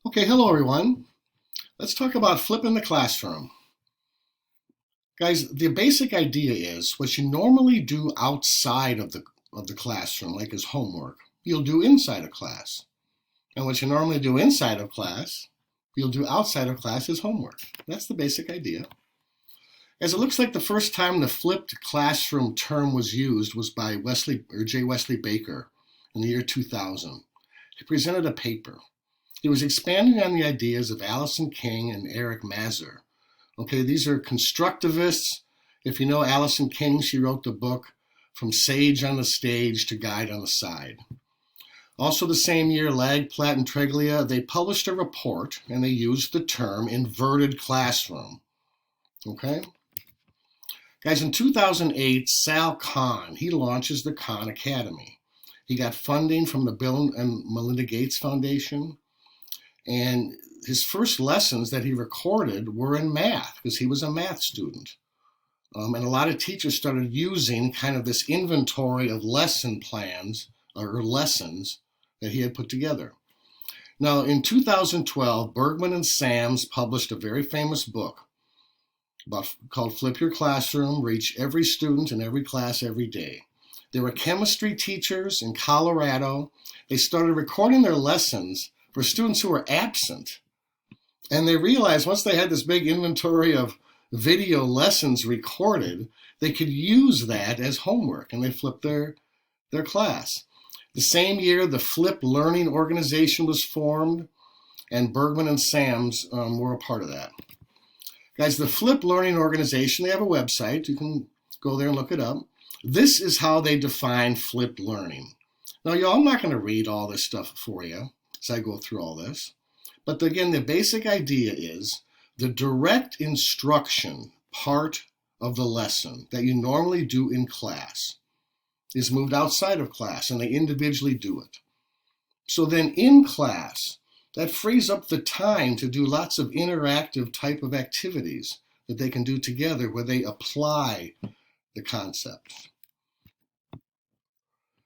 Okay, hello everyone. Let's talk about flipping the classroom. Guys, the basic idea is what you normally do outside of the classroom, like as homework, you'll do inside of class. And what you normally do inside of class, you'll do outside of class as homework. That's the basic idea. As it looks like the first time the flipped classroom term was used was by Wesley Baker in the year 2000. He presented a paper. He was expanding on the ideas of Allison King and Eric Mazur. Okay, these are constructivists. If you know Allison King, she wrote the book From Sage on the Stage to Guide on the Side. Also the same year, Lag, Platt, and Treglia, they published a report and they used the term inverted classroom. Okay? Guys, in 2008, Sal Khan, he launches the Khan Academy. He got funding from the Bill and Melinda Gates Foundation. And his first lessons that he recorded were in math because he was a math student. And a lot of teachers started using kind of this inventory of lesson plans or lessons that he had put together. Now, in 2012, Bergman and Sams published a very famous book called Flip Your Classroom, Reach Every Student in Every Class Every Day. They were chemistry teachers in Colorado. They started recording their lessons for students who were absent. And they realized once they had this big inventory of video lessons recorded, they could use that as homework, and they flipped their class. The same year, the Flip Learning Organization was formed, and Bergman and Sams were a part of that. Guys, the Flip Learning Organization, they have a website. You can go there and look it up. This is how they define flipped learning. Now, y'all, I'm not going to read all this stuff for you as I go through all this. But again, the basic idea is the direct instruction part of the lesson that you normally do in class is moved outside of class, and they individually do it. So then in class, that frees up the time to do lots of interactive type of activities that they can do together where they apply the concepts.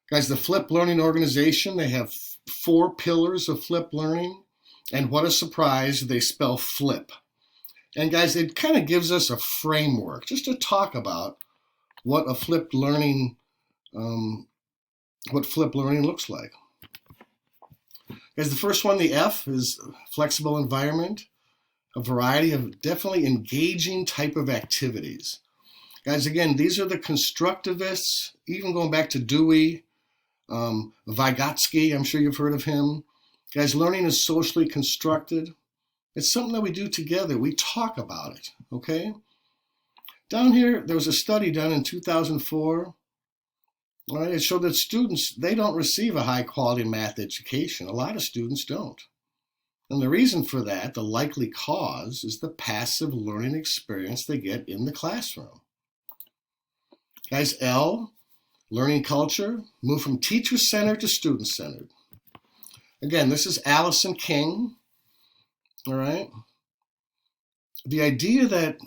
Guys, the Flip Learning Organization, they have 4 pillars of flip learning, and what a surprise, they spell flip. And guys, it kind of gives us a framework just to talk about what a flipped learning, what flip learning looks like. Guys, the first one, the F, is flexible environment, a variety of definitely engaging type of activities. Guys, again, these are the constructivists, even going back to Dewey, Vygotsky, I'm sure you've heard of him. Guys, learning is socially constructed. It's something that we do together. We talk about it, okay? Down here, there was a study done in 2004. All right, it showed that students, they don't receive a high-quality math education. A lot of students don't. And the reason for that, the likely cause, is the passive learning experience they get in the classroom. Guys, L, learning culture, move from teacher-centered to student-centered. Again, this is Allison King, all right? The idea that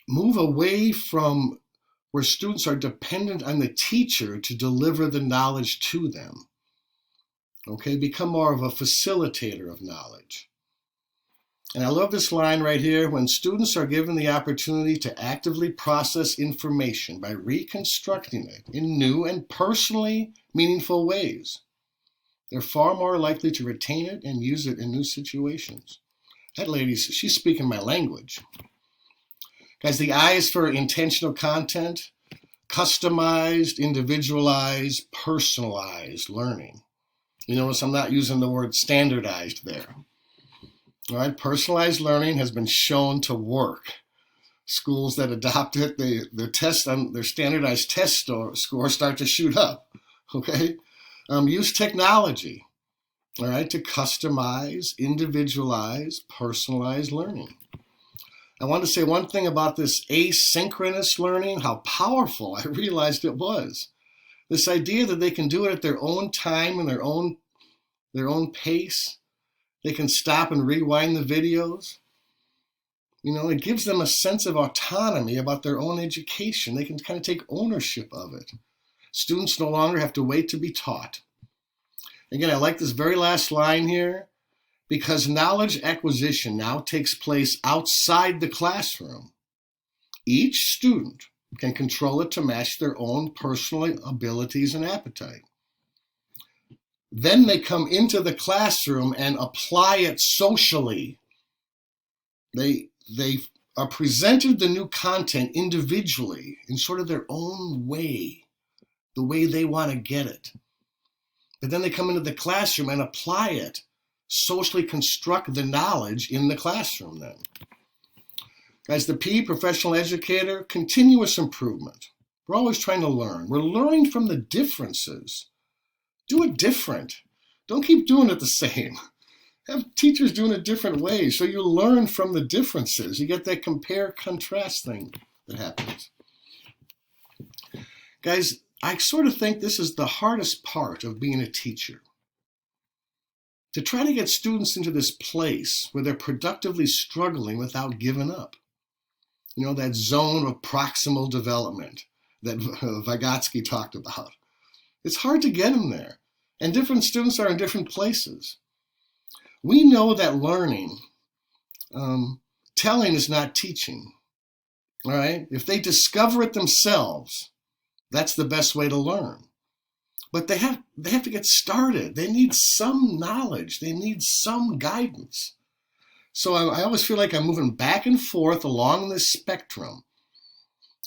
move away from where students are dependent on the teacher to deliver the knowledge to them, okay? Become more of a facilitator of knowledge. And I love this line right here, when students are given the opportunity to actively process information by reconstructing it in new and personally meaningful ways, they're far more likely to retain it and use it in new situations. That lady, she's speaking my language. Guys, the I is for intentional content, customized, individualized, personalized learning. You notice I'm not using the word standardized there. All right, personalized learning has been shown to work. Schools that adopt it, their standardized test scores start to shoot up. Okay, use technology, all right, to customize, individualize, personalize learning. I want to say one thing about this asynchronous learning, how powerful I realized it was. This idea that they can do it at their own time and their own pace. They can stop and rewind the videos. You know, it gives them a sense of autonomy about their own education. They can kind of take ownership of it. Students no longer have to wait to be taught. Again, I like this very last line here, because knowledge acquisition now takes place outside the classroom. Each student can control it to match their own personal abilities and appetite. Then they come into the classroom and apply it socially. They are presented the new content individually in sort of their own way, the way they want to get it. But then they come into the classroom and apply it, socially construct the knowledge in the classroom then. Guys, the P, professional educator, continuous improvement. We're always trying to learn. We're learning from the differences. Do it different. Don't keep doing it the same. Have teachers doing it different ways so you learn from the differences. You get that compare, contrast thing that happens. Guys, I sort of think this is the hardest part of being a teacher. To try to get students into this place where they're productively struggling without giving up. You know, that zone of proximal development that Vygotsky talked about. It's hard to get them there. And different students are in different places. We know that learning, telling is not teaching. All right? If they discover it themselves, that's the best way to learn. But they have to get started. They need some knowledge. They need some guidance. So I always feel like I'm moving back and forth along this spectrum.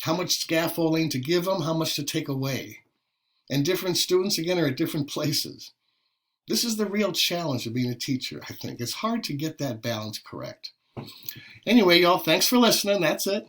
How much scaffolding to give them, how much to take away. And different students, again, are at different places. This is the real challenge of being a teacher, I think. It's hard to get that balance correct. Anyway, y'all, thanks for listening. That's it.